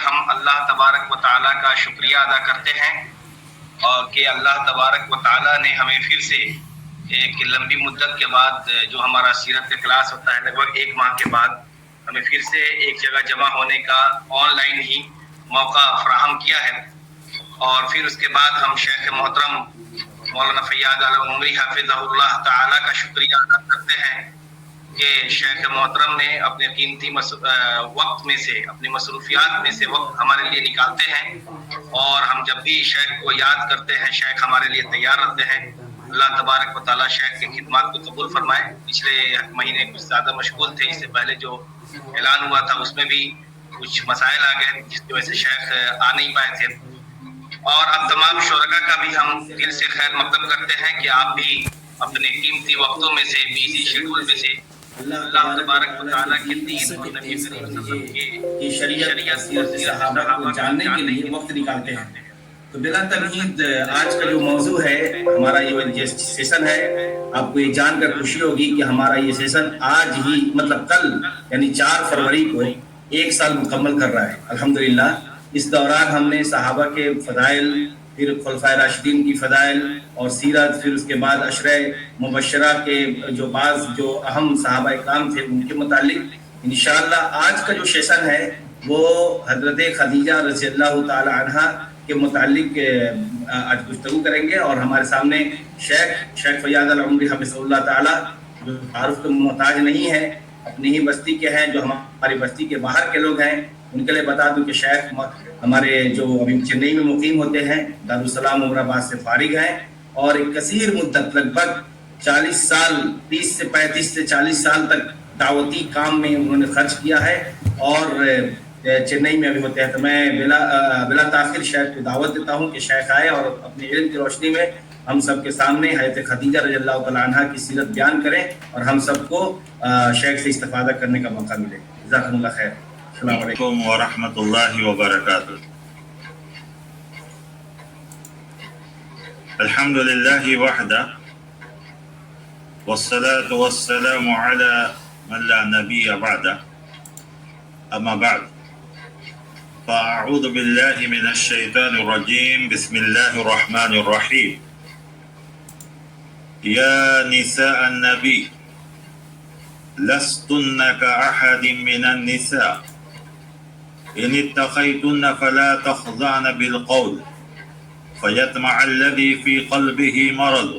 ہم اللہ تبارک و تعالیٰ کا شکریہ ادا کرتے ہیں اور کہ اللہ تبارک و تعالیٰ نے ہمیں پھر سے ایک لمبی مدت کے بعد جو ہمارا سیرت کا کلاس ہوتا ہے لگ بھگ 1 ماہ کے بعد ہمیں پھر سے ایک جگہ جمع ہونے کا آن لائن ہی موقع فراہم کیا ہے۔ اور پھر اس کے بعد ہم شیخ محترم مولانا فیاض عالم عمری حافظہ اللہ تعالیٰ کا شکریہ ادا کرتے ہیں کہ شیخ محترم نے اپنے قیمتی وقت میں سے، اپنی مصروفیات میں سے وقت ہمارے لیے نکالتے ہیں، اور ہم جب بھی شیخ کو یاد کرتے ہیں شیخ ہمارے لیے تیار رہتے ہیں۔ اللہ تبارک و تعالیٰ شیخ کی خدمات کو قبول فرمائے۔ پچھلے مہینے کچھ زیادہ مشغول تھے، اس سے پہلے جو اعلان ہوا تھا اس میں بھی کچھ مسائل آ گئے جس کی وجہ سے شیخ آ نہیں پائے تھے۔ اور اب تمام شرکاء کا بھی ہم دل سے خیر مقدم کرتے ہیں کہ آپ بھی اپنے قیمتی وقتوں میں سے، بیزی شیڈول میں سے اللہ تبارک و تعالیٰ کے دین اور نبی کریم صلی اللہ علیہ وسلم کی شریعت سیرت صحابہ کو جاننے کے لیے وقت نکالتے ہیں۔ تو بلا تمہید آج کا جو موضوع ہے ہمارا یہ سیشن ہے، آپ کو یہ جان کر خوشی ہوگی کہ ہمارا یہ سیشن آج ہی مطلب کل یعنی 4 فروری کو 1 سال مکمل کر رہا ہے الحمدللہ۔ اس دوران ہم نے صحابہ کے فضائل، پھر خلفائے راشدین کی فضائل اور سیرت، پھر اس کے بعد عشرہ مبشرہ کے جو بعض جو اہم صحابہ کرام تھے ان کے متعلق انشاءاللہ آج کا جو سیشن ہے وہ حضرت خدیجہ رضی اللہ تعالی عنہا کے متعلق آج گفتگو کریں گے۔ اور ہمارے سامنے شیخ فیاض العمری حفظہ اللہ تعالی جو تعارف کے محتاج نہیں ہے، اپنی ہی بستی کے ہیں، جو ہماری بستی کے باہر کے لوگ ہیں ان کے لیے بتا دوں کہ شیخ ہمارے جو ابھی چنئی میں مقیم ہوتے ہیں، دارالسلام عمر آباد سے فارغ ہیں، اور ایک کثیر مدت لگ بھگ 40 سال 30 سے 35 سے 40 سال تک دعوتی کام میں انہوں نے خرچ کیا ہے، اور چنئی میں ابھی ہوتے ہیں۔ تو میں بلا تاخیر شیخ کو دعوت دیتا ہوں کہ شیخ آئے اور اپنے علم کی روشنی میں ہم سب کے سامنے حضرت خدیجہ رضی اللہ تعالیٰ عنہا کی سیرت بیان کریں اور ہم سب کو شیخ سے استفادہ کرنے کا موقع ملے۔ جزاکم اللہ خیر۔ السلام علیکم ورحمۃ اللہ وبرکاتہ۔ الحمد للہ وحدہ والصلاة والسلام على من لا نبی بعدہ، اما بعد فاعوذ باللہ من الشیطان الرجیم، بسم اللہ الرحمن الرحیم۔ یا نساء النبی لستن كأحد من النساء ان اتقيتن فلا تخضعن بالقول فيطمع الذي في قلبه مرض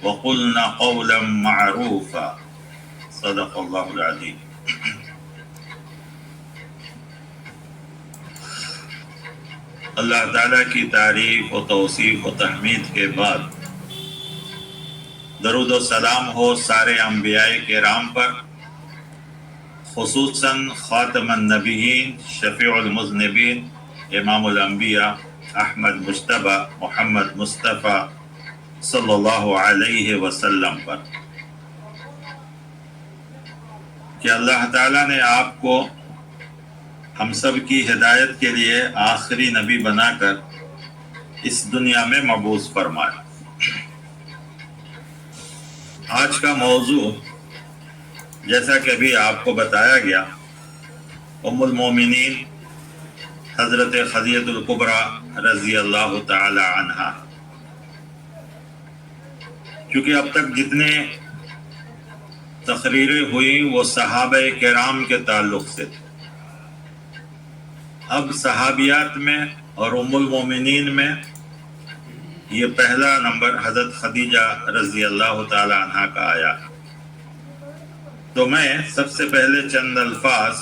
وقلن قولا معروفا، صدق اللہ العظیم۔ اللہ تعالیٰ کی تعریف و توصیف و تحمید کے بعد درود و سلام ہو سارے انبیاء کرام پر، خصوصاً خاتم النبیین، شفیع المذنبین، امام الانبیاء احمد مجتبی محمد مصطفیٰ صلی اللہ علیہ وسلم پر، کہ اللہ تعالیٰ نے آپ کو ہم سب کی ہدایت کے لیے آخری نبی بنا کر اس دنیا میں مبعوث فرمایا۔ آج کا موضوع جیسا کہ ابھی آپ کو بتایا گیا، ام المومنین حضرت خدیجہ الکبریٰ رضی اللہ تعالی عنہا۔ کیونکہ اب تک جتنے تقریریں ہوئی وہ صحابہ کرام کے تعلق سے، اب صحابیات میں اور ام المومنین میں یہ پہلا نمبر حضرت خدیجہ رضی اللہ تعالی عنہا کا آیا۔ تو میں سب سے پہلے چند الفاظ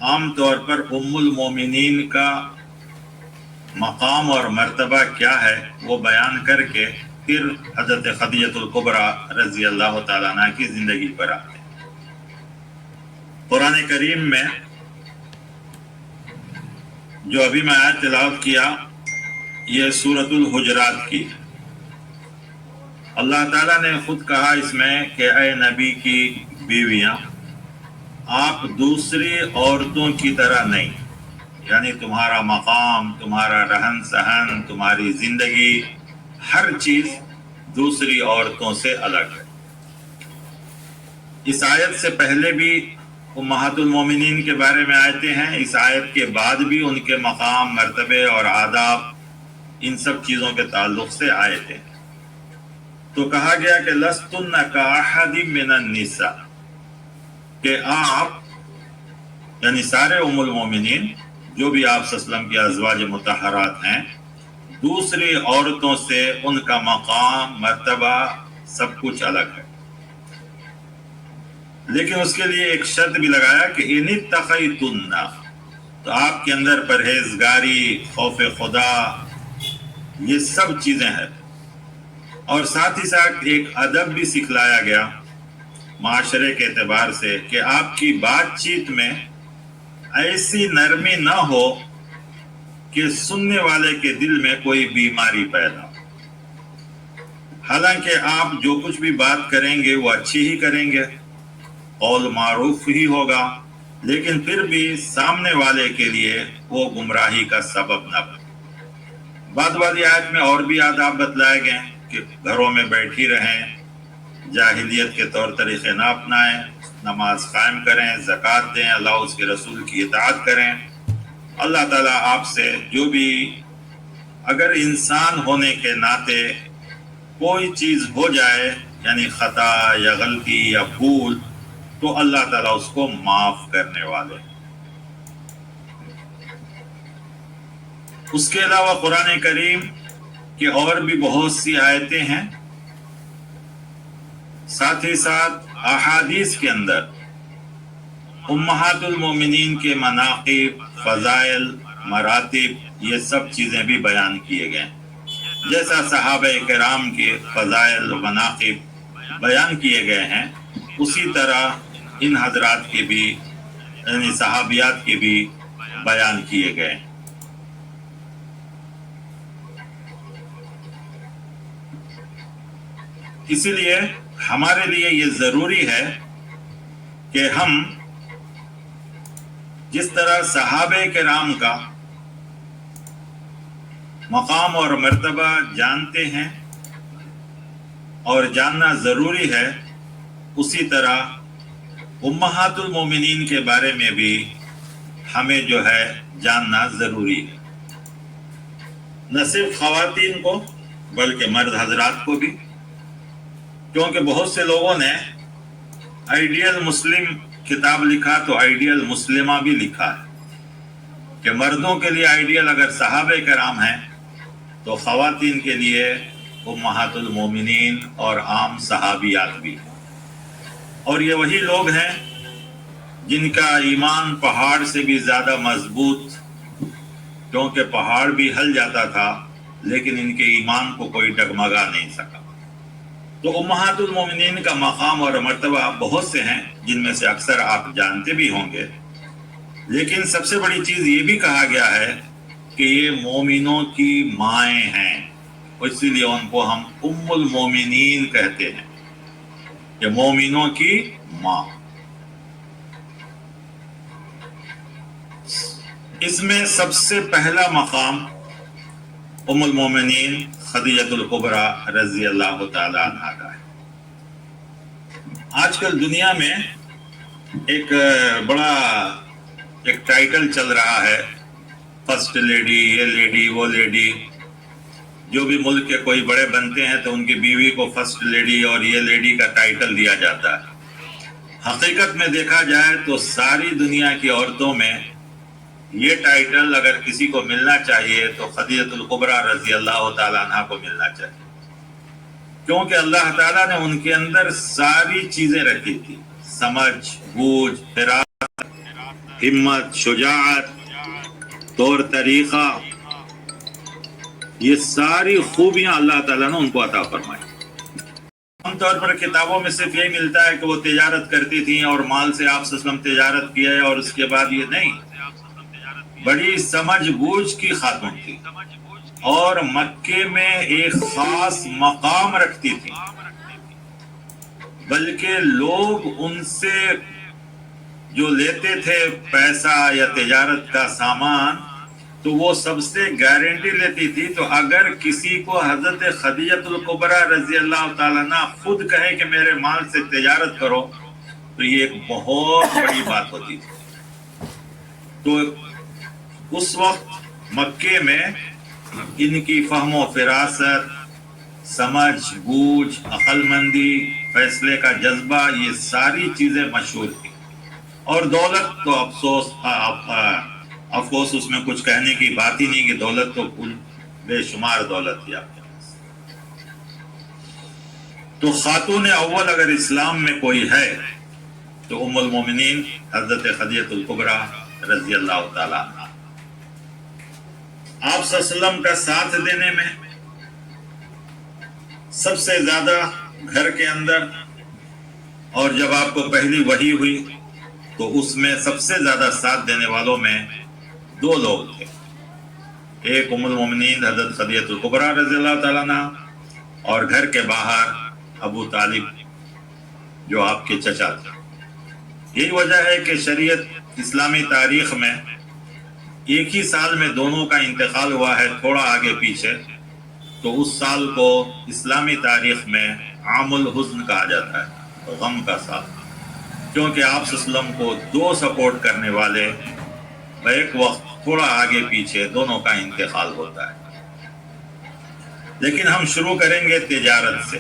عام طور پر ام المومنین کا مقام اور مرتبہ کیا ہے وہ بیان کر کے پھر حضرت خدیجہ الکبریٰ رضی اللہ تعالیٰ عنہ کی زندگی پر آتے ہیں۔ قرآن کریم میں جو ابھی میں آیت تلاوت کیا یہ سورۃ الحجرات کی، اللہ تعالیٰ نے خود کہا اس میں کہ اے نبی کی بیویاں، آپ دوسری عورتوں کی طرح نہیں، یعنی تمہارا مقام، تمہارا رہن سہن، تمہاری زندگی، ہر چیز دوسری عورتوں سے الگ ہے۔ اس آیت سے پہلے بھی امہات المومنین کے بارے میں آیتیں ہیں. اس آیت کے بعد بھی ان کے مقام، مرتبے اور آداب، ان سب چیزوں کے تعلق سے آیتیں. تو کہا گیا کہ لستن کاحد من النساء، کہ آپ یعنی سارے ام المومنین جو بھی آپ صلی اللہ علیہ وسلم کی ازواج مطہرات ہیں، دوسری عورتوں سے ان کا مقام، مرتبہ، سب کچھ الگ ہے. لیکن اس کے لیے ایک شرط بھی لگایا کہ ان اتقیتن، تو آپ کے اندر پرہیزگاری، خوف خدا، یہ سب چیزیں ہیں. اور ساتھ ہی ساتھ ایک ادب بھی سکھلایا گیا معاشرے کے اعتبار سے کہ آپ کی بات چیت میں ایسی نرمی نہ ہو کہ سننے والے کے دل میں کوئی بیماری پیدا ہو. حالانکہ آپ جو کچھ بھی بات کریں گے وہ اچھی ہی کریں گے، قول معروف ہی ہوگا، لیکن پھر بھی سامنے والے کے لیے وہ گمراہی کا سبب نہ بنے. بعد والی آیت میں اور بھی آداب بتلائے گئے کہ گھروں میں بیٹھی رہیں، جاہلیت کے طور طریقے نہ اپنائیں، نماز قائم کریں، زکوٰۃ دیں، اللہ اس کے رسول کی اطاعت کریں. اللہ تعالیٰ آپ سے جو بھی اگر انسان ہونے کے ناطے کوئی چیز ہو جائے، یعنی خطا یا غلطی یا بھول، تو اللہ تعالیٰ اس کو معاف کرنے والے. اس کے علاوہ قرآن کریم کی اور بھی بہت سی آیتیں ہیں. ساتھ ہی ساتھ احادیث کے اندر امہات المومنین کے مناقب، فضائل، مراتب، یہ سب چیزیں بھی بیان کیے گئے. جیسا صحابہ کرام کے فضائل و مناقب بیان کیے گئے ہیں، اسی طرح ان حضرات کے بھی یعنی صحابیات کے بھی بیان کیے گئے. اسی لیے ہمارے لیے یہ ضروری ہے کہ ہم جس طرح صحابہ کرام کا مقام اور مرتبہ جانتے ہیں اور جاننا ضروری ہے، اسی طرح امہات المومنین کے بارے میں بھی ہمیں جو ہے جاننا ضروری ہے. نہ صرف خواتین کو بلکہ مرد حضرات کو بھی، کیونکہ بہت سے لوگوں نے آئیڈیل مسلم کتاب لکھا تو آئیڈیل مسلمہ بھی لکھا ہے کہ مردوں کے لیے آئیڈیل اگر صحابہ کرام ہیں تو خواتین کے لیے امہات المومنین اور عام صحابیات بھی ہیں. اور یہ وہی لوگ ہیں جن کا ایمان پہاڑ سے بھی زیادہ مضبوط، کیونکہ پہاڑ بھی ہل جاتا تھا لیکن ان کے ایمان کو کوئی ڈگمگا نہیں سکا. تو امہات المومنین کا مقام اور مرتبہ بہت سے ہیں جن میں سے اکثر آپ جانتے بھی ہوں گے، لیکن سب سے بڑی چیز یہ بھی کہا گیا ہے کہ یہ مومنوں کی مائیں ہیں، اسی لیے ان کو ہم ام المومنین کہتے ہیں، کہ مومنوں کی ماں. اس میں سب سے پہلا مقام ام المومنین خدیجہ الکبریٰ رضی اللہ تعالی عنہا کا ہے. آج کل دنیا میں ایک بڑا ایک ٹائٹل چل رہا ہے، فرسٹ لیڈی، یہ لیڈی، وہ لیڈی. جو بھی ملک کے کوئی بڑے بنتے ہیں تو ان کی بیوی کو فرسٹ لیڈی اور یہ لیڈی کا ٹائٹل دیا جاتا ہے. حقیقت میں دیکھا جائے تو ساری دنیا کی عورتوں میں یہ ٹائٹل اگر کسی کو ملنا چاہیے تو خدیجہ الکبریٰ رضی اللہ تعالیٰ عنہ کو ملنا چاہیے، کیونکہ اللہ تعالیٰ نے ان کے اندر ساری چیزیں رکھی تھی، سمجھ، بوجھ، فراست، ہمت، شجاعت، طور طریقہ، یہ ساری خوبیاں اللہ تعالیٰ نے ان کو عطا فرمائی. عام طور پر کتابوں میں صرف یہی ملتا ہے کہ وہ تجارت کرتی تھیں اور مال سے آپ صلی اللہ علیہ وسلم تجارت کیا ہے، اور اس کے بعد یہ نہیں، بڑی سمجھ بوجھ کی خاتون تھی اور مکے میں ایک خاص مقام رکھتی تھی، بلکہ لوگ ان سے جو لیتے تھے پیسہ یا تجارت کا سامان تو وہ سب سے گارنٹی لیتی تھی. تو اگر کسی کو حضرت خدیجہ الکبریٰ رضی اللہ تعالیٰ عنہ خود کہے کہ میرے مال سے تجارت کرو تو یہ ایک بہت بڑی بات ہوتی تھی. تو اس وقت مکے میں ان کی فہم و فراست، سمجھ بوجھ، عقل مندی، فیصلے کا جذبہ، یہ ساری چیزیں مشہور تھی. اور دولت تو افسوس اس میں کچھ کہنے کی بات ہی نہیں کہ دولت تو کل بے شمار دولت تھی آپ کے پاس. تو خاتون اول اگر اسلام میں کوئی ہے تو ام المومنین حضرت خدیجہ الکبریٰ رضی اللہ تعالیٰ عنہ. آپ صلی اللہ علیہ وسلم کا ساتھ دینے میں سب سے زیادہ گھر کے اندر، اور جب آپ کو پہلی وحی ہوئی تو اس میں سب سے زیادہ ساتھ دینے والوں میں دو لوگ تھے. ایک ام المومنین حضرت خدیجہ الکبریٰ رضی اللہ تعالیٰ عنہ، اور گھر کے باہر ابو طالب جو آپ کے چچا تھے. یہی وجہ ہے کہ شریعت اسلامی تاریخ میں ایک ہی سال میں دونوں کا انتقال ہوا ہے، تھوڑا آگے پیچھے. تو اس سال کو اسلامی تاریخ میں عام الحزن کہا جاتا ہے، غم کا سال، کیونکہ آپ صلی اللہ علیہ وسلم کو دو سپورٹ کرنے والے ایک وقت تھوڑا آگے پیچھے دونوں کا انتقال ہوتا ہے. لیکن ہم شروع کریں گے تجارت سے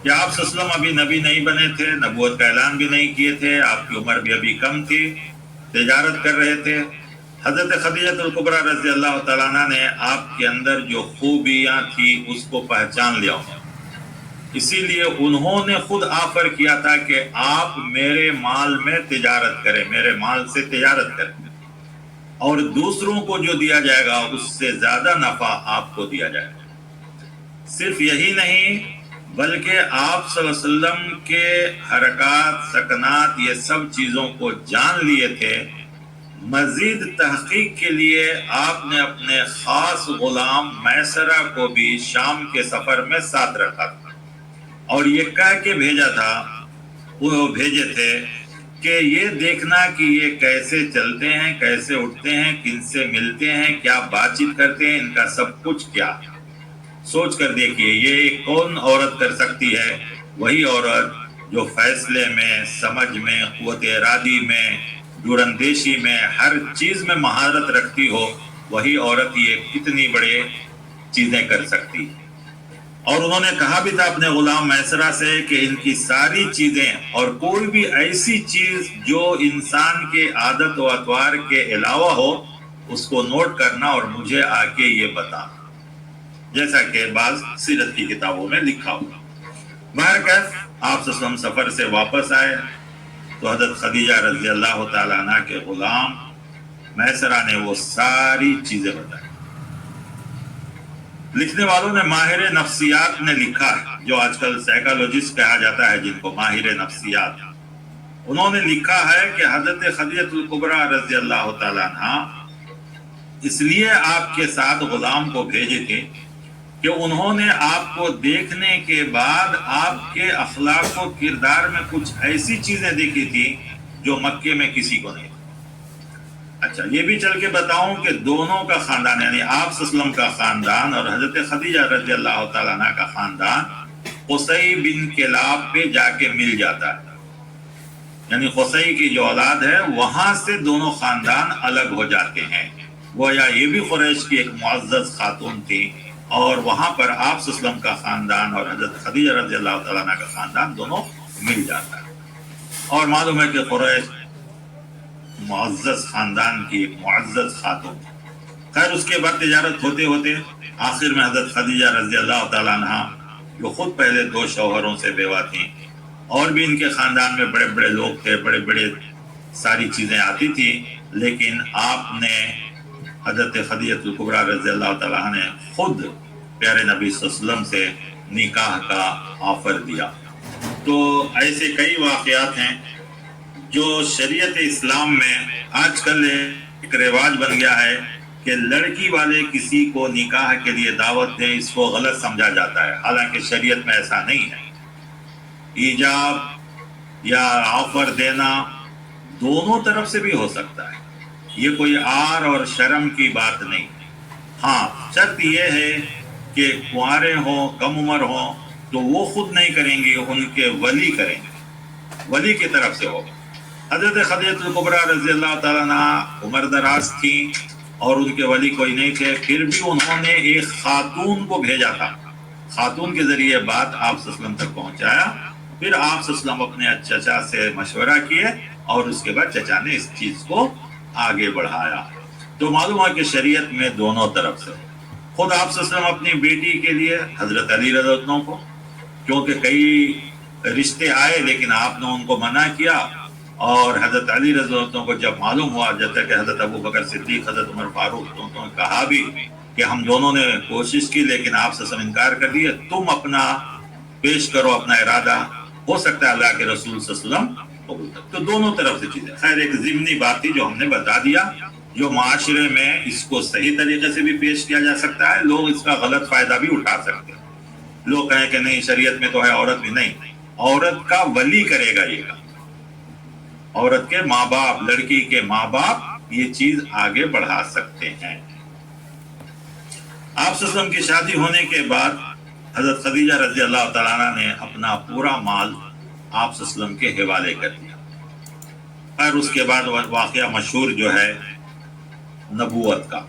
کہ آپ صلی اللہ علیہ وسلم ابھی نبی نہیں بنے تھے، نبوت کا اعلان بھی نہیں کیے تھے، آپ کی عمر بھی ابھی کم تھی، تجارت کر رہے تھے. حضرت خدیجہ الکبریٰ رضی اللہ تعالیٰ عنہ نے آپ کے اندر جو خوبیاں تھی اس کو پہچان لیا، اسی لیے انہوں نے خود آفر کیا تھا کہ آپ میرے مال میں تجارت کریں، میرے مال سے تجارت کریں، اور دوسروں کو جو دیا جائے گا اس سے زیادہ نفع آپ کو دیا جائے گا. صرف یہی نہیں بلکہ آپ صلی اللہ علیہ وسلم کے حرکات سکنات یہ سب چیزوں کو جان لیے تھے. مزید تحقیق کے لیے آپ نے اپنے خاص غلام میسرہ کو بھی شام کے سفر میں ساتھ رکھا تھا، اور یہ کہہ کے بھیجا تھا، وہ بھیجے تھے کہ یہ دیکھنا کہ یہ کیسے چلتے ہیں، کیسے اٹھتے ہیں، کن سے ملتے ہیں، کیا بات چیت کرتے ہیں، ان کا سب کچھ کیا. سوچ کر دیکھیے یہ کون عورت کر سکتی ہے؟ وہی عورت جو فیصلے میں، سمجھ میں، قوت ارادی میں، دوراندیشی میں، ہر چیز میں مہارت رکھتی ہو، وہی عورت یہ کتنی بڑے چیزیں کر سکتی. اور انہوں نے کہا بھی تھا اپنے غلام میسرہ سے کہ ان کی ساری چیزیں اور کوئی بھی ایسی چیز جو انسان کے عادت و اطوار کے علاوہ ہو اس کو نوٹ کرنا اور مجھے آ کے یہ بتانا، جیسا کہ بعض سیرت کی کتابوں میں لکھا ہوا. بہرکیف آپ صلی اللہ علیہ وسلم سفر سے واپس آئے تو حضرت خدیجہ رضی اللہ تعالیٰ عنہ کے غلام میسرہ نے وہ ساری چیزیں بتائی. لکھنے والوں نے ماہر نفسیات نے لکھا، جو آج کل سائیکالوجسٹ کہا جاتا ہے جن کو ماہر نفسیات، انہوں نے لکھا ہے کہ حضرت خدیجہ الکبریٰ رضی اللہ تعالیٰ عنہ اس لیے آپ کے ساتھ غلام کو بھیجے تھے کہ انہوں نے آپ کو دیکھنے کے بعد آپ کے اخلاق و کردار میں کچھ ایسی چیزیں دیکھی تھی جو مکے میں کسی کو نہیں. اچھا یہ بھی چل کے بتاؤں کہ دونوں کا خاندان یعنی آپ صلی اللہ علیہ وسلم کا خاندان اور حضرت خدیجہ رضی اللہ تعالیٰ عنہ کا خاندان قصی بن کلاب پہ جا کے مل جاتا ہے. یعنی قصی کی جو اولاد ہے وہاں سے دونوں خاندان الگ ہو جاتے ہیں. گویا یہ بھی قریش کی ایک معزز خاتون تھی، اور وہاں پر آپ صلی اللہ علیہ وسلم کا خاندان اور حضرت خدیجہ رضی اللہ تعالیٰ عنہ کا خاندان دونوں مل جاتا ہے. اور معلوم ہے کہ قریش معزز خاندان کی ایک معزز خاتون. خیر اس کے بعد تجارت ہوتے ہوتے آخر میں حضرت خدیجہ رضی اللہ تعالیٰ عنہ جو خود پہلے 2 شوہروں سے بیوہ تھیں، اور بھی ان کے خاندان میں بڑے بڑے لوگ تھے، بڑے بڑے ساری چیزیں آتی تھی، لیکن آپ نے حضرت خدیجہ الکبریٰ رضی اللہ تعالیٰ عنہ نے خود پیارے نبی صلی اللہ علیہ وسلم سے نکاح کا آفر دیا. تو ایسے کئی واقعات ہیں جو شریعت اسلام میں آج کل ایک رواج بن گیا ہے کہ لڑکی والے کسی کو نکاح کے لیے دعوت دیں، اس کو غلط سمجھا جاتا ہے، حالانکہ شریعت میں ایسا نہیں ہے. ایجاب یا آفر دینا دونوں طرف سے بھی ہو سکتا ہے، یہ کوئی عار اور شرم کی بات نہیں. ہاں شرط یہ ہے کہ کنوارے ہوں، کم عمر ہوں تو وہ خود نہیں کریں گے، ان کے ولی کریں گے. ولی کی طرف سے ہو. حضرت خدیجہ الکبریٰ رضی اللہ تعالیٰ عنہ عمر دراز تھیں اور ان کے ولی کوئی نہیں تھے، پھر بھی انہوں نے ایک خاتون کو بھیجا تھا، خاتون کے ذریعے بات آپ صلی اللہ علیہ وسلم تک پہنچایا. پھر آپ صلی اللہ علیہ وسلم اپنے چچا سے مشورہ کیے اور اس کے بعد چچا نے اس چیز کو آگے بڑھایا. تو معلوم ہے کہ شریعت میں دونوں طرف سے. خود آپ صلی اللہ علیہ وسلم اپنی بیٹی کے لیے حضرت علی رضی اللہ عنہ کو، کیونکہ کئی رشتے آئے لیکن آپ نے ان کو منع کیا، اور حضرت علی رضی اللہ عنہ کو جب معلوم ہوا، جب تک کہ حضرت ابو بکر صدیق، حضرت عمر فاروق نے کہا بھی کہ ہم دونوں نے کوشش کی لیکن آپ سے سب انکار کر دیے، تم اپنا پیش کرو اپنا ارادہ، ہو سکتا ہے اللہ کے رسول صلی اللہ علیہ وسلم قبول کریں. تو دونوں طرف سے چیزیں. خیر ایک ضمنی بات تھی جو ہم نے بتا دیا، جو معاشرے میں اس کو صحیح طریقے سے بھی پیش کیا جا سکتا ہے، لوگ اس کا غلط فائدہ بھی اٹھا سکتے ہیں. لوگ کہیں کہ نہیں شریعت میں تو ہے عورت بھی، نہیں، عورت کا ولی کرے گا یہ کام، عورت کے ماں باپ، لڑکی کے ماں باپ یہ چیز آگے بڑھا سکتے ہیں. آپ صلی اللہ علیہ وسلم کی شادی ہونے کے بعد حضرت خدیجہ رضی اللہ تعالیٰ عنہ نے اپنا پورا مال آپ صلی اللہ علیہ وسلم کے حوالے کر دیا. اور اس کے بعد واقعہ مشہور جو ہے نبوت کا،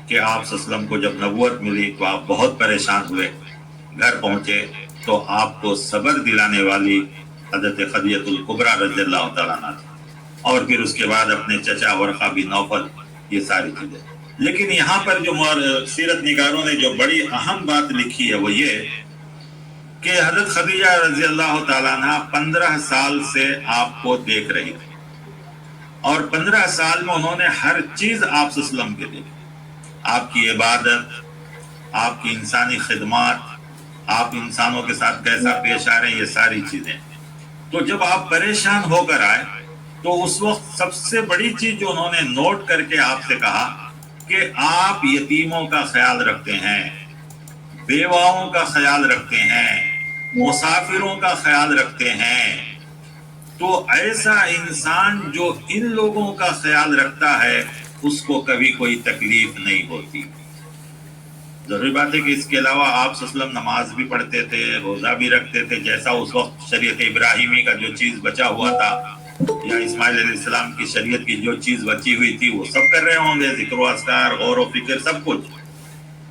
کہ آپ صلی اللہ علیہ وسلم کو جب نبوت ملی تو آپ بہت پریشان ہوئے. گھر پہنچے تو آپ کو صبر دلانے والی حضرت خدیجہ الکبریٰ رضی اللہ تعالیٰ عنہ تھی، اور پھر اس کے بعد اپنے چچا ورقہ بن نوفل، یہ ساری چیزیں. لیکن یہاں پر جو سیرت نگاروں نے جو بڑی اہم بات لکھی ہے وہ یہ کہ حضرت خدیجہ رضی اللہ تعالیٰ عنہ 15 سال سے آپ کو دیکھ رہی تھی، اور 15 سال میں انہوں نے ہر چیز آپ صلی اللہ علیہ وسلم کے دیکھی. آپ کی عبادت، آپ کی انسانی خدمات، آپ انسانوں کے ساتھ کیسا پیش آ رہے ہیں، یہ ساری چیزیں. تو جب آپ پریشان ہو کر آئے تو اس وقت سب سے بڑی چیز جو انہوں نے نوٹ کر کے آپ سے کہا کہ آپ یتیموں کا خیال رکھتے ہیں، بیواؤں کا خیال رکھتے ہیں، مسافروں کا خیال رکھتے ہیں. تو ایسا انسان جو ان لوگوں کا خیال رکھتا ہے اس کو کبھی کوئی تکلیف نہیں ہوتی. ضروری بات ہے کہ اس کے علاوہ آپ صلی اللہ علیہ وسلم نماز بھی پڑھتے تھے، روزہ بھی رکھتے تھے، جیسا اس وقت شریعت ابراہیمی کا جو چیز بچا ہوا تھا یا اسماعیل علیہ السلام کی شریعت کی جو چیز بچی ہوئی تھی وہ سب کر رہے ہوں گے، ذکر و اذکار، غور و فکر، سب کچھ.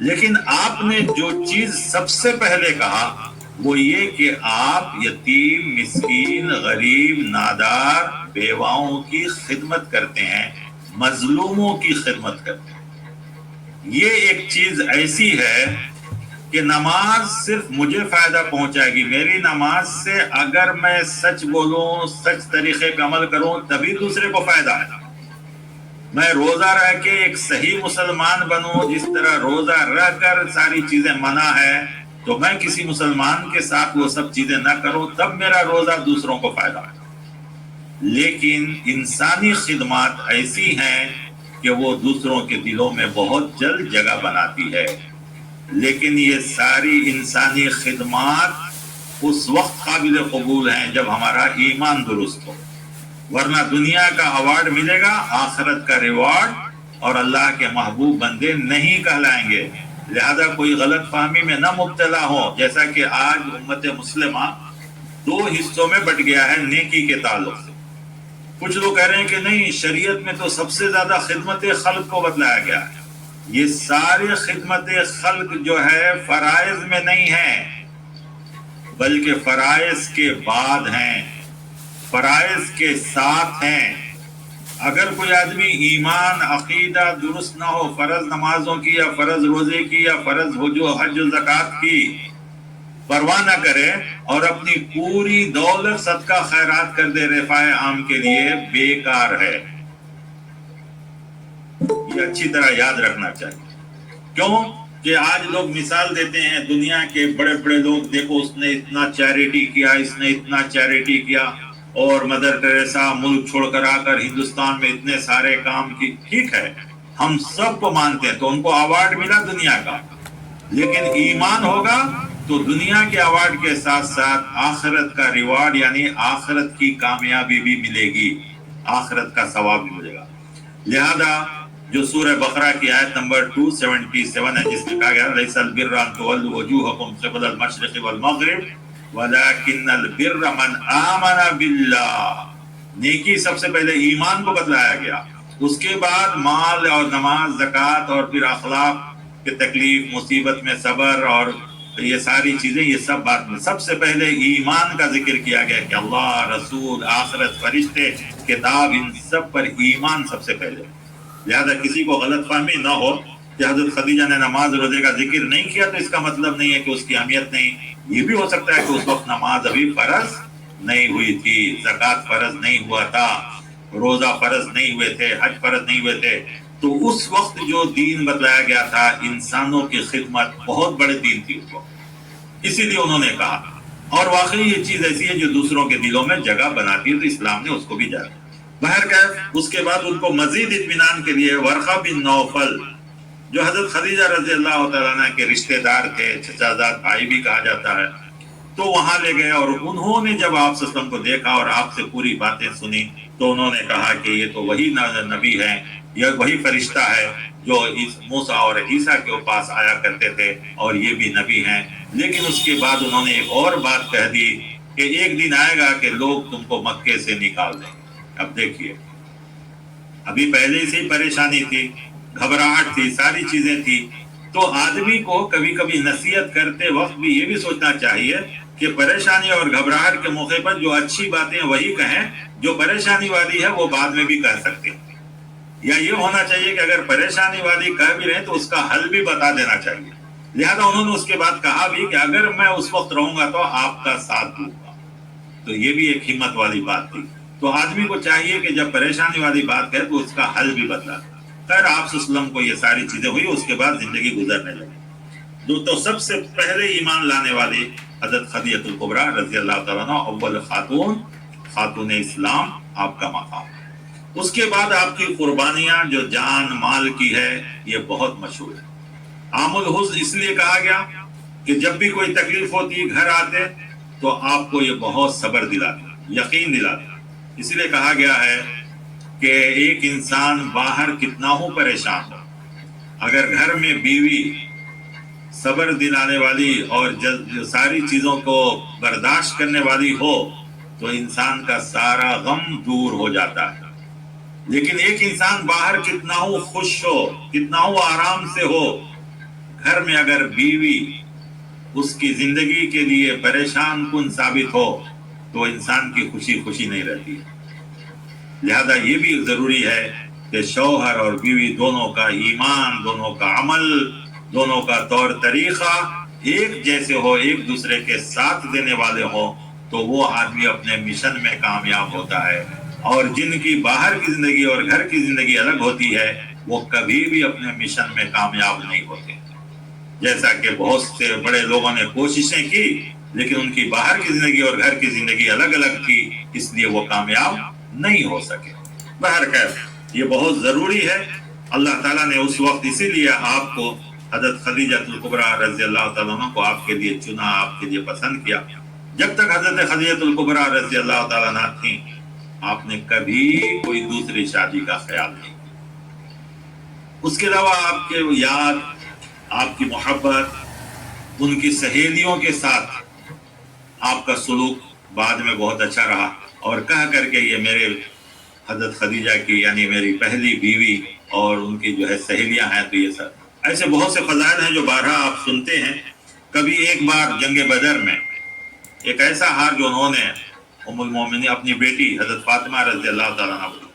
لیکن آپ نے جو چیز سب سے پہلے کہا وہ یہ کہ آپ یتیم، مسکین، غریب، نادار، بیواؤں کی خدمت کرتے ہیں، مظلوموں کی خدمت کرتے ہیں. یہ ایک چیز ایسی ہے کہ نماز صرف مجھے فائدہ پہنچائے گی. میری نماز سے اگر میں سچ بولوں، سچ طریقے پہ عمل کروں تبھی دوسرے کو فائدہ ہے. میں روزہ رہ کے ایک صحیح مسلمان بنوں، جس طرح روزہ رہ کر ساری چیزیں منع ہے تو میں کسی مسلمان کے ساتھ وہ سب چیزیں نہ کروں، تب میرا روزہ دوسروں کو فائدہ ہے. لیکن انسانی خدمات ایسی ہیں کہ وہ دوسروں کے دلوں میں بہت جلد جگہ بناتی ہے. لیکن یہ ساری انسانی خدمات اس وقت قابل قبول ہیں جب ہمارا ایمان درست ہو، ورنہ دنیا کا ایوارڈ ملے گا، آخرت کا ریوارڈ اور اللہ کے محبوب بندے نہیں کہلائیں گے. لہذا کوئی غلط فہمی میں نہ مبتلا ہو. جیسا کہ آج امت مسلمہ 2 حصوں میں بٹ گیا ہے نیکی کے تعلق سے. کچھ لوگ کہہ رہے ہیں کہ نہیں، شریعت میں تو سب سے زیادہ خدمت خلق کو بتلایا گیا ہے. یہ سارے خدمت خلق جو ہے فرائض میں نہیں ہیں بلکہ فرائض کے بعد ہیں، فرائض کے ساتھ ہیں. اگر کوئی آدمی ایمان، عقیدہ درست نہ ہو، فرض نمازوں کی یا فرض روزے کی یا فرض حج و زکوٰۃ کی پرواہ نہ کرے اور اپنی پوری دولت صدقہ خیرات کر دے رفاع عام کے لیے، بیکار ہے. یہ اچھی طرح یاد رکھنا چاہیے. کیوں کہ آج لوگ مثال دیتے ہیں، دنیا کے بڑے بڑے لوگ، دیکھو اس نے اتنا چیریٹی کیا، اس نے اتنا چیریٹی کیا، اور مدر ٹریسا ملک چھوڑ کر آ کر ہندوستان میں اتنے سارے کام کی. ٹھیک ہے، ہم سب کو مانتے ہیں، تو ان کو ایوارڈ ملا دنیا کا. لیکن ایمان ہوگا تو دنیا کے ایوارڈ کے ساتھ ساتھ آخرت کا ریوارڈ یعنی آخرت کی کامیابی بھی ملے گی، آخرت کا ثواب بھی ملے گا. لہذا جو سورہ بقرہ کی آیت نمبر 277 ہے، جس میں کہا گیا لیس البر ان تولوا وجوہکم قبل المشرق والمغرب، وَلَكِنَّ الْبِرَّ مَنْ آمَنَ بِاللَّهِ، نیکی سب سے پہلے ایمان کو بتلایا گیا، اس کے بعد مال اور نماز، زکوٰۃ، اور پھر اخلاق کہ تکلیف مصیبت میں صبر اور یہ ساری چیزیں، یہ سب بات میں سب سے پہلے ایمان کا ذکر کیا گیا کہ اللہ، رسول، آخرت، فرشتے، کتاب، ان سب پر ایمان سب سے پہلے۔ لہذا کسی کو غلط فہمی نہ ہو کہ حضرت خدیجہ نے نماز روزے کا ذکر نہیں کیا تو اس کا مطلب نہیں ہے کہ اس کی اہمیت نہیں، یہ بھی ہو سکتا ہے کہ اس وقت نماز ابھی فرض نہیں ہوئی تھی، زکوٰۃ فرض نہیں ہوا تھا، روزہ فرض نہیں ہوئے تھے، حج فرض نہیں ہوئے تھے، تو اس وقت جو دین بتلایا گیا تھا انسانوں کی خدمت بہت بڑے دین تھی اس وقت، اسی لیے انہوں نے کہا۔ اور واقعی یہ چیز ایسی ہے جو دوسروں کے دلوں میں جگہ بناتی ہے، تو اسلام نے اس کو بھی جانا۔ بہرکیف اس کے بعد ان کو مزید اطمینان کے لیے ورقہ بن نوفل، جو حضرت خدیجہ رضی اللہ تعالیٰ عنہ کے رشتہ دار تھے، چچا زاد بھائی بھی کہا جاتا ہے، تو وہاں لے گئے، اور انہوں نے جب آپ صلی اللہ علیہ وسلم کو دیکھا اور آپ سے پوری باتیں سنی تو انہوں نے کہا کہ یہ تو وہی نبی ہے، یہ وہی فرشتہ ہے جو موسیٰ اور عیسیٰ کے پاس آیا کرتے تھے، اور یہ بھی نبی ہیں۔ لیکن اس کے بعد انہوں نے ایک اور بات کہہ دی کہ ایک دن آئے گا کہ لوگ تم کو مکے سے نکال دیں گے۔ اب دیکھیے، ابھی پہلے سے ہی پریشانی تھی، گھبراہٹ تھی، ساری چیزیں تھی، تو آدمی کو کبھی کبھی نصیحت کرتے وقت بھی یہ بھی سوچنا چاہیے کہ پریشانی اور گھبراہٹ کے موقع پر جو اچھی باتیں وہی کہیں، جو پریشانی والی ہے وہ بعد میں بھی کہہ سکتے ہیں، یا یہ ہونا چاہیے کہ اگر پریشانی والی کہہ بھی رہے تو اس کا حل بھی بتا دینا چاہیے۔ لہذا انہوں نے اس کے بعد کہا بھی کہ اگر میں اس وقت رہوں گا تو آپ کا ساتھ دوں گا، تو یہ بھی ایک ہمت والی بات تھی۔ تو آدمی کو چاہیے کہ جب پریشانی والی بات کہے تو اس کا حل بھی بتلا۔ خیر آپ صلی اللہ علیہ وسلم کو یہ ساری چیزیں ہوئی، اس کے بعد زندگی گزرنے لگی۔ تو سب سے پہلے ایمان لانے والی حضرت خدیجہ الکبریٰ رضی اللہ تعالیٰ عنہ، اول خاتون اسلام، آپ کا مقام۔ اس کے بعد آپ کی قربانیاں جو جان مال کی ہے یہ بہت مشہور ہے۔ عام الحزن اس لیے کہا گیا کہ جب بھی کوئی تکلیف ہوتی گھر آتے تو آپ کو یہ بہت صبر دلاتے، یقین دلاتے۔ اس لیے کہا گیا ہے کہ ایک انسان باہر کتنا ہو پریشان ہو، اگر گھر میں بیوی صبر دلانے والی اور ساری چیزوں کو برداشت کرنے والی ہو تو انسان کا سارا غم دور ہو جاتا ہے۔ لیکن ایک انسان باہر کتنا ہو خوش ہو، کتنا ہو آرام سے ہو، گھر میں اگر بیوی اس کی زندگی کے لیے پریشان کن ثابت ہو تو انسان کی خوشی خوشی نہیں رہتی۔ لہذا یہ بھی ضروری ہے کہ شوہر اور بیوی دونوں کا ایمان، دونوں کا عمل، دونوں کا طور طریقہ ایک جیسے ہو، ایک دوسرے کے ساتھ دینے والے ہوں، تو وہ آدمی اپنے مشن میں کامیاب ہوتا ہے۔ اور جن کی باہر کی زندگی اور گھر کی زندگی الگ ہوتی ہے وہ کبھی بھی اپنے مشن میں کامیاب نہیں ہوتے۔ جیسا کہ بہت سے بڑے لوگوں نے کوششیں کی لیکن ان کی باہر کی زندگی اور گھر کی زندگی الگ الگ تھی، اس لیے وہ کامیاب نہیں ہو سکے۔ بہرکیف یہ بہت ضروری ہے۔ اللہ تعالیٰ نے اس وقت اسی لیے آپ کو حضرت خدیجہ الکبریٰ رضی اللہ تعالیٰ عنہ کو آپ کے لیے چنا، آپ کے لیے پسند کیا۔ جب تک حضرت خدیجہ الکبریٰ رضی اللہ تعالیٰ عنہ تھیں آپ نے کبھی کوئی دوسری شادی کا خیال نہیں کیا۔ اس کے علاوہ آپ کے یاد، آپ کی محبت، ان کی سہیلیوں کے ساتھ آپ کا سلوک بعد میں بہت اچھا رہا، اور کہہ کر کے یہ میرے حضرت خدیجہ کی یعنی میری پہلی بیوی اور ان کی جو ہے سہیلیاں ہیں، تو یہ سب ایسے بہت سے فضائل ہیں جو بارہا آپ سنتے ہیں۔ کبھی ایک بار جنگ بدر میں ایک ایسا ہار جو انہوں نے ام المومنین اپنی بیٹی حضرت فاطمہ رضی اللہ تعالیٰ عنہ،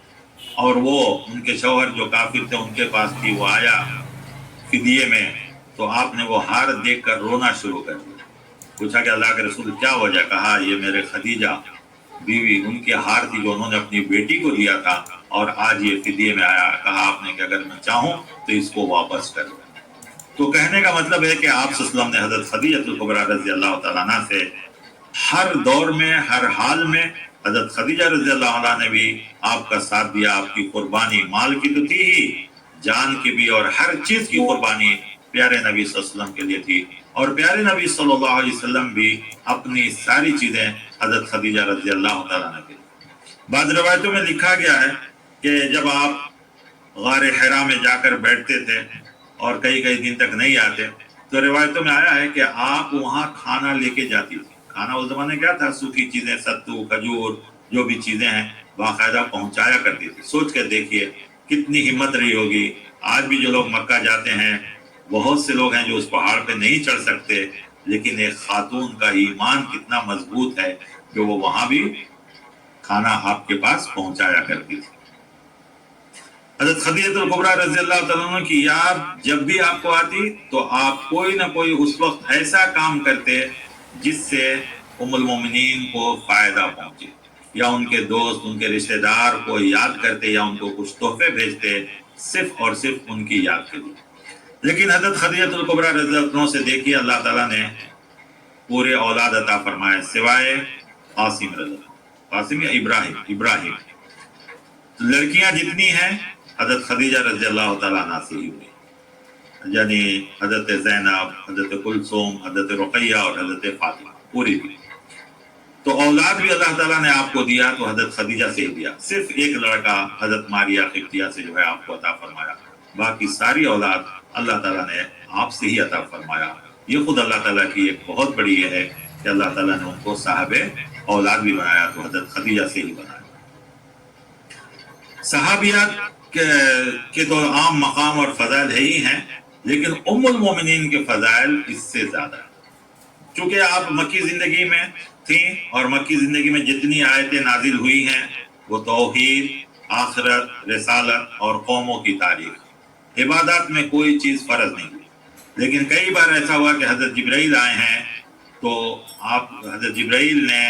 اور وہ ان کے شوہر جو کافر تھے ان کے پاس تھی، وہ آیا فدیے میں، تو آپ نے وہ ہار دیکھ کر رونا شروع کر دیا۔ پوچھا کہ اللہ کے رسول کیا وجہ؟ کہا یہ میرے خدیجہ بیوی ان کی ہار تھی جو انہوں نے اپنی بیٹی کو دیا تھا، اور آج یہ فدیے میں آیا۔ کہا آپ نے کہ اگر میں چاہوں تو اس کو واپس کر دوں۔ تو کہنے کا مطلب ہے کہ آپ صلی اللہ علیہ وسلم نے حضرت خدیجہ الکبریٰ رضی اللہ تعالیٰ عنہ سے ہر دور میں، ہر حال میں، حضرت خدیجہ رضی اللہ عنہ نے بھی آپ کا ساتھ دیا۔ آپ کی قربانی مال کی تو تھی ہی، جان کی بھی، اور ہر چیز کی قربانی پیارے نبی صلی اللہ علیہ وسلم کے لیے تھی، اور پیارے نبی صلی اللہ علیہ وسلم بھی اپنی ساری چیزیں حضرت خدیجہ رضی اللہ تعالیٰ عنہ کے لیے۔ بعض روایتوں میں لکھا گیا ہے کہ جب آپ غار حرا میں جا کر بیٹھتے تھے اور کئی کئی دن تک نہیں آتے، تو روایتوں میں آیا ہے کہ آپ وہاں کھانا لے کے جاتی تھی، کھانا اس زمانے کیا تھا، سوکھی چیزیں، ستو، کھجور، جو بھی چیزیں ہیں باقاعدہ پہنچایا کرتی تھی. سوچ کر دیکھیے کتنی ہمت رہی ہوگی. آج بھی جو لوگ مکہ جاتے ہیں، بہت سے لوگ ہیں جو اس پہاڑ پہ نہیں چڑھ سکتے، لیکن ایک خاتون کا ایمان کتنا مضبوط ہے کہ وہ وہاں بھی کھانا آپ کے پاس پہنچایا کرتی تھی. حضرت خدیجہ الکبریٰ رضی اللہ تعالیٰ عنہ کی یاد جب بھی آپ کو آتی تو آپ کوئی نہ کوئی اس وقت ایسا کام کرتے جس سے ام المومنین کو فائدہ پہنچے، یا ان کے دوست، ان کے رشتہ دار کو یاد کرتے یا ان کو کچھ تحفے بھیجتے، صرف اور صرف ان کی یاد کے لیے. لیکن حضرت خدیجہ الکبریٰ رضی اللہ عنہ سے دیکھیے اللہ تعالیٰ نے پورے اولاد عطا فرمائے سوائے قاسم رضی اللہ، قاسم یا ابراہیم. لڑکیاں جتنی ہیں حضرت خدیجہ رضی اللہ تعالیٰ عنہ سے ہی ہوئی، یعنی حضرت زینب، حضرت کلثوم، حضرت رقیہ اور حضرت فاطمہ پوری بھی. تو اولاد بھی اللہ تعالیٰ نے آپ کو دیا تو حضرت خدیجہ سے ہی دیا. صرف ایک لڑکا حضرت ماریہ قبطیہ سے جو ہے آپ کو عطا فرمایا، باقی ساری اولاد اللہ تعالیٰ نے آپ سے ہی عطا فرمایا. یہ خود اللہ تعالیٰ کی ایک بہت بڑی یہ ہے کہ اللہ تعالیٰ نے ان کو صاحب اولاد بھی بنایا تو حضرت خدیجہ سے ہی بنایا. صحابیات کے تو عام مقام اور فضائل ہے ہی ہیں، لیکن ام المومنین کے فضائل اس سے زیادہ ہیں. چونکہ آپ مکی زندگی میں تھیں اور مکی زندگی میں جتنی آیتیں نازل ہوئی ہیں وہ توحید، آخرت، رسالت اور قوموں کی تاریخ، عبادات میں کوئی چیز فرض نہیں ہوئی. لیکن کئی بار ایسا ہوا کہ حضرت جبرائیل آئے ہیں تو حضرت جبرائیل نے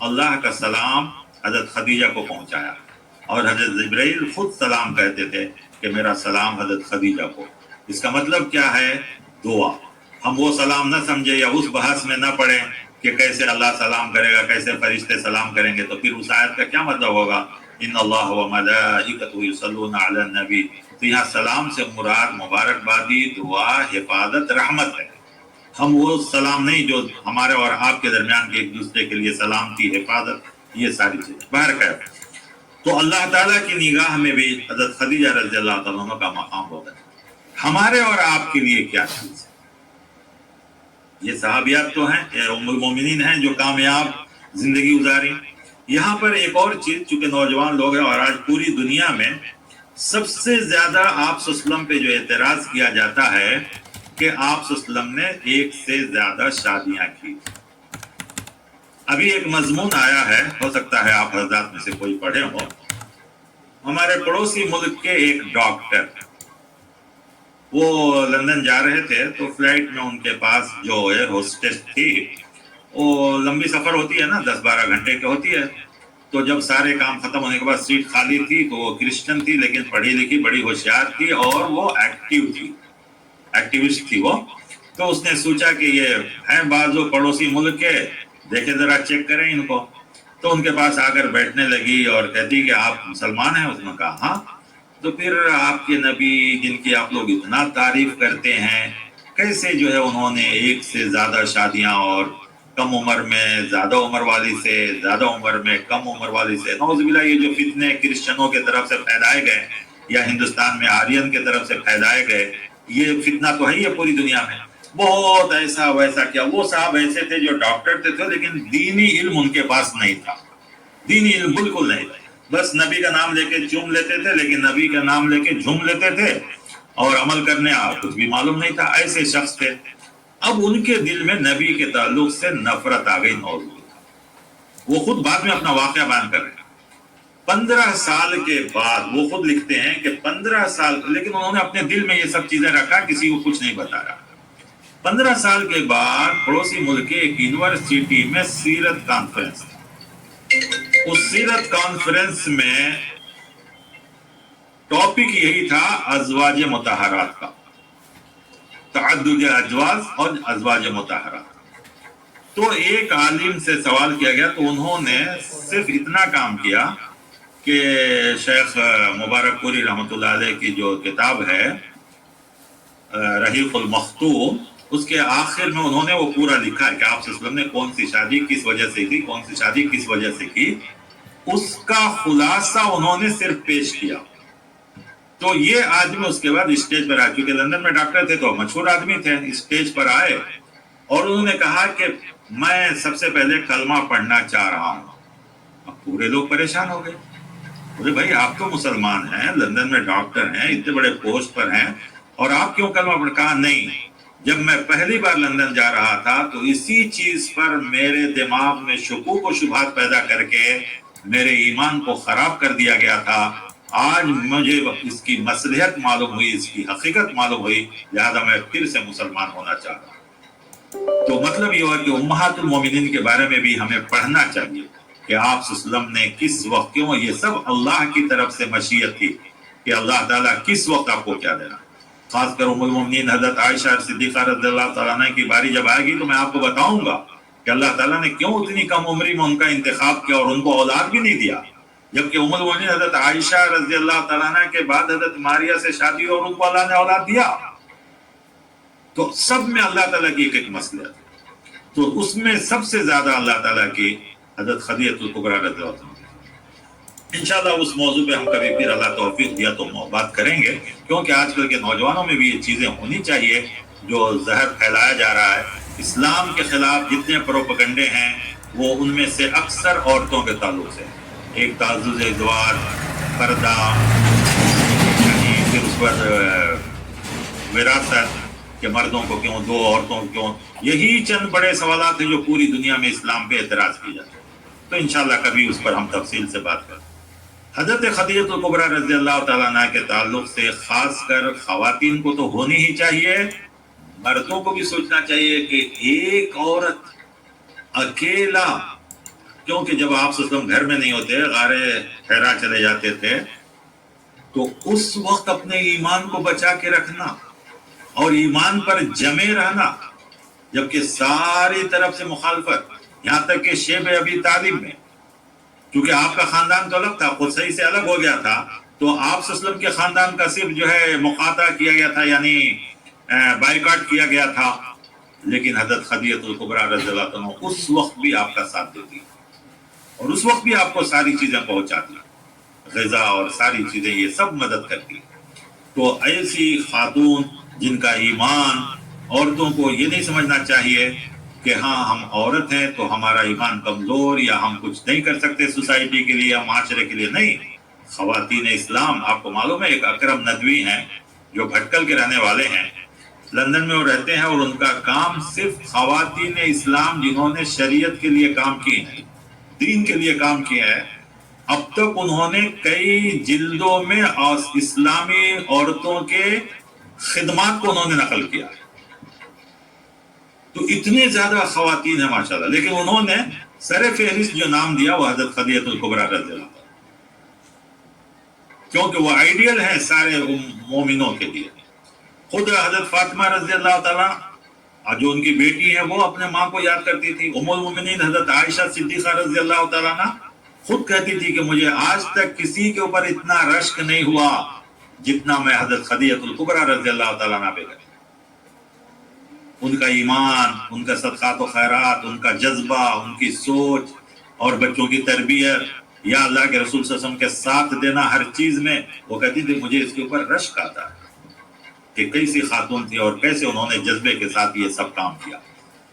اللہ کا سلام حضرت خدیجہ کو پہنچایا، اور حضرت جبرائیل خود سلام کہتے تھے کہ میرا سلام حضرت خدیجہ کو. اس کا مطلب کیا ہے؟ دعا. ہم وہ سلام نہ سمجھے یا اس بحث میں نہ پڑھیں کہ کیسے اللہ سلام کرے گا، کیسے فرشتے سلام کریں گے، تو پھر اس آیت کا کیا مطلب ہوگا؟ ان اللہ و ملائکتہ یصلون علی النبی. تو یہاں سلام سے مراد مبارکبادی، دعا، حفاظت، رحمت ہے. ہم وہ سلام نہیں جو ہمارے اور آپ کے درمیان کے ایک دوسرے کے لیے سلامتی، حفاظت، یہ ساری چیزیں. بہرکیف تو اللہ تعالیٰ کی نگاہ میں بھی حضرت خدیجہ رضی اللہ تعالیٰ عنہ کا مقام ہوتا ہے. ہمارے اور آپ کے لیے کیا چیز ہے؟ یہ صحابیات تو ہیں، یہ ام المومنین ہیں جو کامیاب زندگی گزاری. یہاں پر ایک اور چیز، چونکہ نوجوان لوگ ہیں اور آج پوری دنیا میں سب سے زیادہ آپ صلی اللہ علیہ وسلم پہ جو اعتراض کیا جاتا ہے کہ آپ صلی اللہ علیہ وسلم نے ایک سے زیادہ شادیاں کی. ابھی ایک مضمون آیا ہے، ہو سکتا ہے آپ حضرات میں سے کوئی پڑھے ہو. ہمارے پڑوسی ملک کے ایک ڈاکٹر، وہ لندن جا رہے تھے تو فلائٹ میں ان کے پاس جو ایئر ہوسٹس تھی، وہ لمبی سفر ہوتی ہے نا، 10-12 گھنٹے کی ہوتی ہے. تو جب سارے کام ختم ہونے کے بعد سیٹ خالی تھی تو وہ کرسچن تھی لیکن پڑھی لکھی، بڑی ہوشیار تھی اور وہ ایکٹیو تھی، ایکٹیوسٹ تھی وہ. تو اس نے سوچا کہ یہ ہیں بعض پڑوسی ملک کے، دیکھیں ذرا چیک کریں ان کو. تو ان کے پاس آ کر بیٹھنے لگی اور کہتی کہ آپ مسلمان ہیں؟ اس نے کہا ہاں. تو پھر آپ کے نبی جن کی آپ لوگ اتنا تعریف کرتے ہیں، کیسے جو ہے انہوں نے ایک سے زیادہ شادیاں اور کم عمر میں زیادہ عمر والی سے، زیادہ عمر میں کم عمر والی سے. نعوذ باللہ یہ جو فتنے کرسچنوں کے طرف سے پھیلائے گئے یا ہندوستان میں آرین کے طرف سے پھیلائے گئے، یہ فتنہ تو ہے ہی ہے پوری دنیا میں. بہت ایسا ویسا کیا. وہ صاحب ایسے تھے جو ڈاکٹر تھے لیکن دینی علم ان کے پاس نہیں تھا، دینی علم بالکل نہیں تھا. بس نبی کا نام لے کے چوم لیتے تھے، لیکن نبی کا نام لے کے جھوم لیتے تھے اور عمل کرنے کچھ بھی معلوم نہیں تھا. ایسے شخص تھے. اب ان کے دل میں نبی کے تعلق سے نفرت آ گئی. وہ خود بعد میں اپنا واقعہ بیان کر رہے ہیں. 15 سال کے بعد وہ خود لکھتے ہیں کہ 15 سال، لیکن انہوں نے اپنے دل میں یہ سب چیزیں رکھا، کسی کو کچھ نہیں بتا رہا. 15 سال کے بعد پڑوسی ملک کے ایک یونیورسٹی میں سیرت کانفرنس. اس سیرت کانفرنس میں ٹاپک یہی تھا ازواج مطہرات کا، تعدد ازواج اور ازواج مطہرات. تو ایک عالم سے سوال کیا گیا تو انہوں نے صرف اتنا کام کیا کہ شیخ مبارک پوری رحمۃ اللہ علیہ کی جو کتاب ہے رحیق المختوم، اس کے آخر میں انہوں نے وہ پورا لکھا ہے کہ آپ صلی اللہ علیہ وسلم نے کون سی شادی کس وجہ سے کی، کون سی شادی کس وجہ سے کی. اس کا خلاصہ انہوں نے صرف پیش کیا. تو یہ آدمی اس کے بعد اسٹیج پر آئے، کیونکہ لندن میں ڈاکٹر تھے تو مشہور آدمی تھے، اسٹیج پر آئے اور انہوں نے کہا کہ میں سب سے پہلے کلمہ پڑھنا چاہ رہا ہوں۔ اب پورے لوگ پریشان ہو گئے، بولے بھائی آپ تو مسلمان ہیں، لندن میں ڈاکٹر ہیں، اتنے بڑے پوسٹ پر ہیں، اور آپ کیوں کلمہ پڑھ؟ کہا نہیں، جب میں پہلی بار لندن جا رہا تھا تو اسی چیز پر میرے دماغ میں شکوک و شبہات پیدا کر کے میرے ایمان کو خراب کر دیا گیا تھا۔ آج مجھے اس کی مصلحت معلوم ہوئی، اس کی حقیقت معلوم ہوئی، لہذا میں پھر سے مسلمان ہونا چاہ رہا ہوں۔ تو مطلب یہ ہوا کہ امہات المومنین کے بارے میں بھی ہمیں پڑھنا چاہیے کہ آپ صلی اللہ علیہ وسلم نے کس وقت، کیوں یہ سب اللہ کی طرف سے مشیت تھی کہ اللہ تعالیٰ کس وقت آپ کو کیا دینا۔ خاص کر ام المومنین حضرت عائشہ صدیقہ رضی اللہ تعالیٰ عنہ کی باری جب آئے گی تو میں آپ کو بتاؤں گا کہ اللہ تعالیٰ نے کیوں اتنی کم عمری میں ان کا انتخاب کیا اور ان کو اولاد بھی نہیں دیا، جبکہ ام المومنین حضرت عائشہ رضی اللہ تعالیٰ عنہ کے بعد حضرت ماریہ سے شادی اور ان کو اللہ نے اولاد دیا۔ تو سب میں اللہ تعالیٰ کی ایک مصلحت ہے، تو اس میں سب سے زیادہ اللہ تعالیٰ کی حضرت خدیجہ الکبریٰ رضی اللہ عنہ۔ انشاءاللہ اس موضوع پہ ہم کبھی پھر اللہ توفیق دیا تو بات کریں گے، کیونکہ آج کل کے نوجوانوں میں بھی یہ چیزیں ہونی چاہیے جو زہر پھیلایا جا رہا ہے۔ اسلام کے خلاف جتنے پروپیگنڈے ہیں وہ ان میں سے اکثر عورتوں کے تعلق سے، ایک تعزز ازدواج، پردہ، یعنی پھر اس پر وراثت کہ مردوں کو کیوں دو، عورتوں کو کیوں، یہی چند بڑے سوالات ہیں جو پوری دنیا میں اسلام پہ اعتراض کی جاتے ہیں۔ تو انشاءاللہ کبھی اس پر ہم تفصیل سے بات کریں۔ حضرت خدیجہ الکبریٰ رضی اللہ تعالیٰ عنہ کے تعلق سے خاص کر خواتین کو تو ہونی ہی چاہیے، مردوں کو بھی سوچنا چاہیے کہ ایک عورت اکیلا، کیونکہ جب آپ صلی اللہ علیہ وسلم گھر میں نہیں ہوتے، غار حرا چلے جاتے تھے، تو اس وقت اپنے ایمان کو بچا کے رکھنا اور ایمان پر جمے رہنا، جبکہ ساری طرف سے مخالفت، یہاں تک کہ شیب ابی طالب میں، کیونکہ آپ کا خاندان تو الگ تھا، خود صحیح سے الگ ہو گیا تھا، تو آپ صلی اللہ علیہ وسلم کے خاندان کا صرف جو ہے مقاطعہ کیا گیا تھا، یعنی بائیکاٹ کیا گیا تھا، لیکن حضرت خدیجہ الکبریٰ رضی اللہ عنہ اس وقت بھی آپ کا ساتھ دیتی اور اس وقت بھی آپ کو ساری چیزیں پہنچاتی، غذا اور ساری چیزیں، یہ سب مدد کرتی۔ تو ایسی خاتون جن کا ایمان، عورتوں کو یہ نہیں سمجھنا چاہیے کہ ہاں ہم عورت ہیں تو ہمارا ایمان کمزور یا ہم کچھ نہیں کر سکتے سوسائٹی کے لیے یا معاشرے کے لیے، نہیں۔ خواتین اسلام، آپ کو معلوم ہے ایک اکرم ندوی ہیں جو بھٹکل کے رہنے والے ہیں، لندن میں وہ رہتے ہیں، اور ان کا کام صرف خواتین اسلام جنہوں نے شریعت کے لیے کام کیے ہیں، دین کے لیے کام کیا ہے، اب تک انہوں نے کئی جلدوں میں اسلامی عورتوں کے خدمات کو انہوں نے نقل کیا، تو اتنے زیادہ خواتین ہیں ماشاءاللہ، لیکن انہوں نے سر فہرست جو نام دیا وہ حضرت خدیجہ الکبریٰ رضی اللہ عنہ، کیونکہ وہ آئیڈیل ہیں سارے مومنوں کے لیے۔ خود حضرت فاطمہ رضی اللہ تعالیٰ جو ان کی بیٹی ہے وہ اپنے ماں کو یاد کرتی تھی۔ ام المومنین حضرت عائشہ صدیقہ رضی اللہ تعالیٰ عنہ خود کہتی تھی کہ مجھے آج تک کسی کے اوپر اتنا رشک نہیں ہوا جتنا میں حضرت خدیجہ الکبریٰ رضی اللہ تعالیٰ عنہ پہ کرتی۔ ان کا ایمان، ان کا صدقات و خیرات، ان کا جذبہ، ان کی سوچ اور بچوں کی تربیت، یا اللہ کے رسول صلی اللہ علیہ وسلم کے ساتھ دینا ہر چیز میں، وہ کہتی تھی مجھے اس کے اوپر رشک آتا ہے کہ کیسی خاتون تھی اور کیسے انہوں نے جذبے کے ساتھ یہ سب کام کیا۔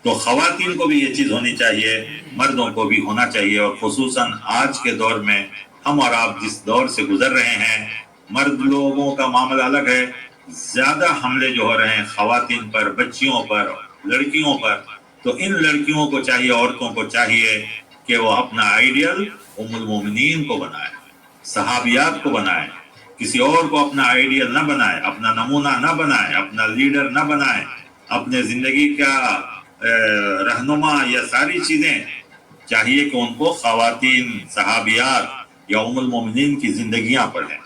تو خواتین کو بھی یہ چیز ہونی چاہیے، مردوں کو بھی ہونا چاہیے، اور خصوصاً آج کے دور میں ہم اور آپ جس دور سے گزر رہے ہیں، مرد لوگوں کا معاملہ الگ ہے، زیادہ حملے جو ہو رہے ہیں خواتین پر، بچیوں پر، لڑکیوں پر، تو ان لڑکیوں کو چاہیے، عورتوں کو چاہیے کہ وہ اپنا آئیڈیل ام المومنین کو بنائے، صحابیات کو بنائے، کسی اور کو اپنا آئیڈیل نہ بنائے، اپنا نمونہ نہ بنائے، اپنا لیڈر نہ بنائے، اپنے زندگی کا رہنما، یا ساری چیزیں چاہیے کہ ان کو خواتین صحابیات یا ام المومنین کی زندگیاں پڑھیں،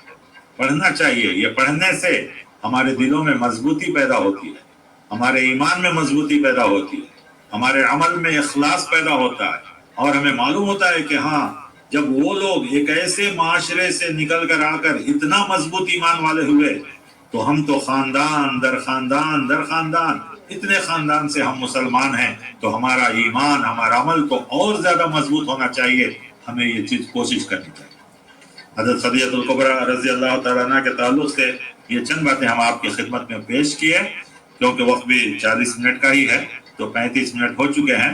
پڑھنا چاہیے۔ یہ پڑھنے سے ہمارے دلوں میں مضبوطی پیدا ہوتی ہے، ہمارے ایمان میں مضبوطی پیدا ہوتی ہے، ہمارے عمل میں اخلاص پیدا ہوتا ہے، اور ہمیں معلوم ہوتا ہے کہ ہاں جب وہ لوگ ایک ایسے معاشرے سے نکل کر آ کر اتنا مضبوط ایمان والے ہوئے، تو ہم تو خاندان در خاندان در خاندان، اتنے خاندان سے ہم مسلمان ہیں، تو ہمارا ایمان، ہمارا عمل تو اور زیادہ مضبوط ہونا چاہیے، ہمیں یہ چیز کوشش کرنی چاہیے۔ حضرت خدیجہ الکبریٰ رضی اللہ تعالیٰ عنہ کے تعلق سے یہ چند باتیں ہم آپ کی خدمت میں پیش کیے، کیونکہ وقت بھی 40 منٹ کا ہی ہے، تو 35 منٹ ہو چکے ہیں۔